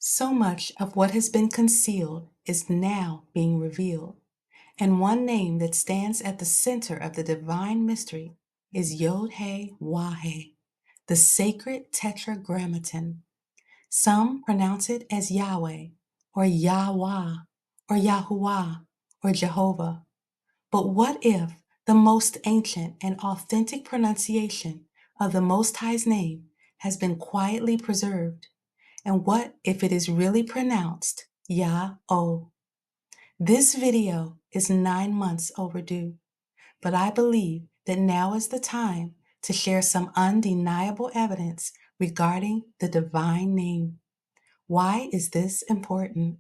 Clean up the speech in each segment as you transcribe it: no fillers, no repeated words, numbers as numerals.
So much of what has been concealed is now being revealed, and one name that stands at the center of the divine mystery is YHWH, the sacred Tetragrammaton. Some pronounce it as Yahweh, or Yahwah, or Yahuwah, or Jehovah. But what if the most ancient and authentic pronunciation of the Most High's name has been quietly preserved? And what if it is really pronounced Yah-O? This video is 9 months overdue, but I believe that now is the time to share some undeniable evidence regarding the divine name. Why is this important?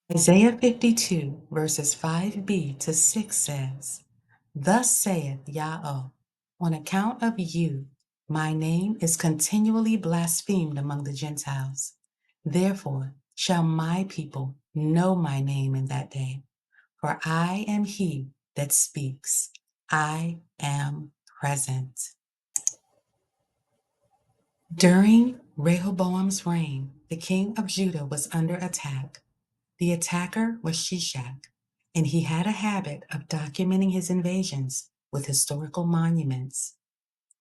Isaiah 52 verses 5b to 6 says, "Thus saith Yah-O, on account of you, my name is continually blasphemed among the Gentiles. Therefore shall my people know my name in that day, for I am he that speaks. I am present." During Rehoboam's reign, the king of Judah was under attack. The attacker was Shishak, and he had a habit of documenting his invasions with historical monuments.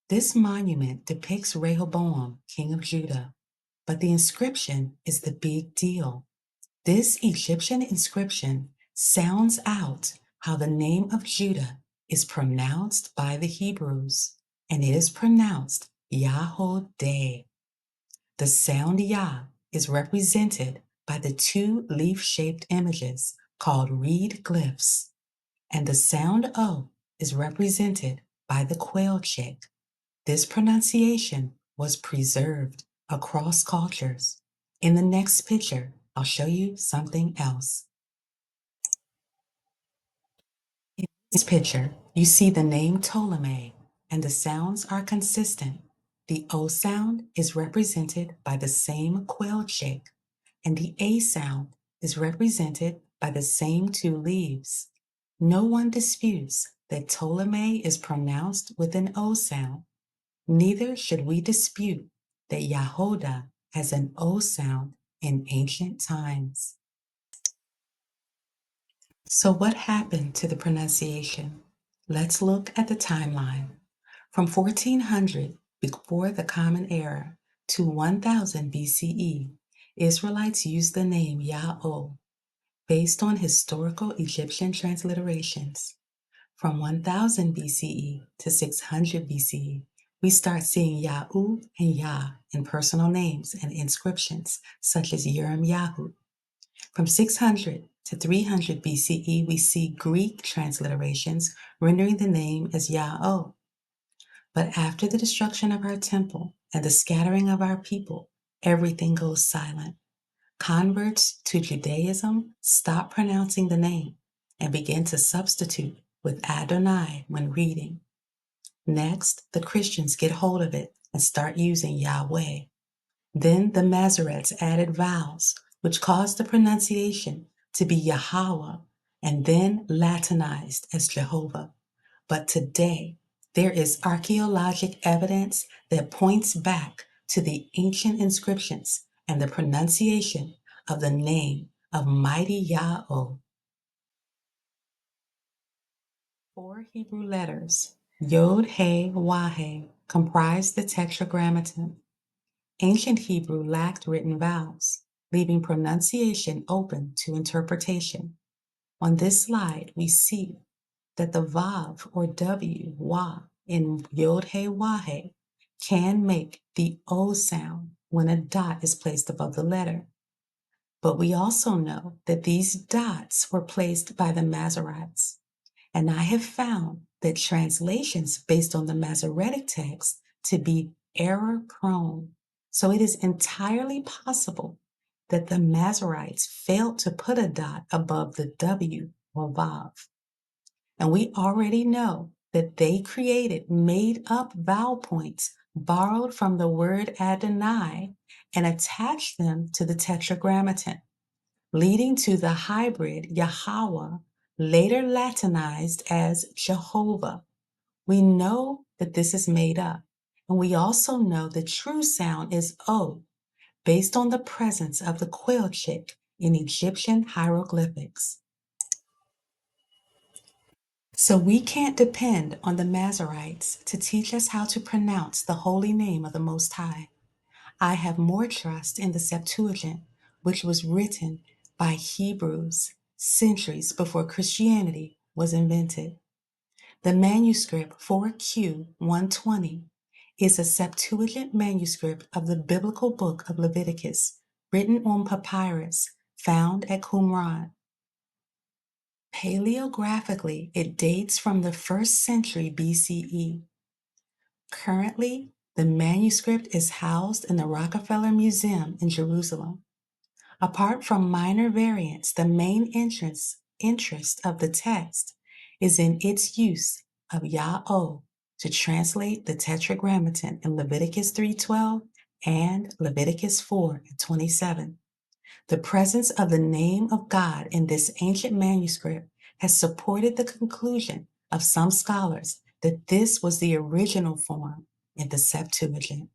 This monument depicts Rehoboam, king of Judah, but the inscription is the big deal. This Egyptian inscription sounds out how the name of Judah is pronounced by the Hebrews, and it is pronounced Yahodeh. The sound Yah is represented by the two leaf-shaped images called reed glyphs, and the sound O is represented by the quail chick. This pronunciation was preserved across cultures. In the next picture, I'll show you something else. In this picture, you see the name Ptolemy, and the sounds are consistent. The O sound is represented by the same quail chick, and the A sound is represented by the same two leaves. No one disputes that Ptolemy is pronounced with an O sound. Neither should we dispute that Yahodah has an O sound in ancient times. So what happened to the pronunciation? Let's look at the timeline. From 1400, before the Common Era, to 1000 BCE, Israelites used the name Yah-O based on historical Egyptian transliterations. From 1000 BCE to 600 BCE, we start seeing Yahu and Yah in personal names and inscriptions such as Yirmiyahu. From 600 to 300 BCE, we see Greek transliterations rendering the name as Yah-O. But after the destruction of our temple and the scattering of our people, everything goes silent. Converts to Judaism stop pronouncing the name and begin to substitute with Adonai when reading. Next, the Christians get hold of it and start using Yahweh. Then the Masoretes added vowels, which caused the pronunciation to be Yahweh and then Latinized as Jehovah. But today, there is archaeologic evidence that points back to the ancient inscriptions and the pronunciation of the name of mighty Yah-O. 4 Hebrew letters, Yod-He-Wah-He, comprise the Tetragrammaton. Ancient Hebrew lacked written vowels, leaving pronunciation open to interpretation. On this slide, we see that the Vav or W, Wah, in Yod-He-Wah-He can make the O sound when a dot is placed above the letter. But we also know that these dots were placed by the Masoretes. And I have found that translations based on the Masoretic text to be error-prone. So it is entirely possible that the Masoretes failed to put a dot above the W or Vav. And we already know that they created made-up vowel points borrowed from the word Adonai and attached them to the Tetragrammaton, leading to the hybrid Yahweh, later Latinized as Jehovah. We know that this is made up, and we also know the true sound is O, based on the presence of the quail chick in Egyptian hieroglyphics. So we can't depend on the Masoretes to teach us how to pronounce the holy name of the Most High. I have more trust in the Septuagint, which was written by Hebrews centuries before Christianity was invented. The manuscript 4Q 120 is a Septuagint manuscript of the biblical book of Leviticus, written on papyrus found at Qumran. Paleographically, it dates from the 1st century BCE. Currently, the manuscript is housed in the Rockefeller Museum in Jerusalem. Apart from minor variants, the main interest of the text is in its use of Yahweh to translate the Tetragrammaton in Leviticus 3:12 and Leviticus 4:27. The presence of the name of God in this ancient manuscript has supported the conclusion of some scholars that this was the original form in the Septuagint.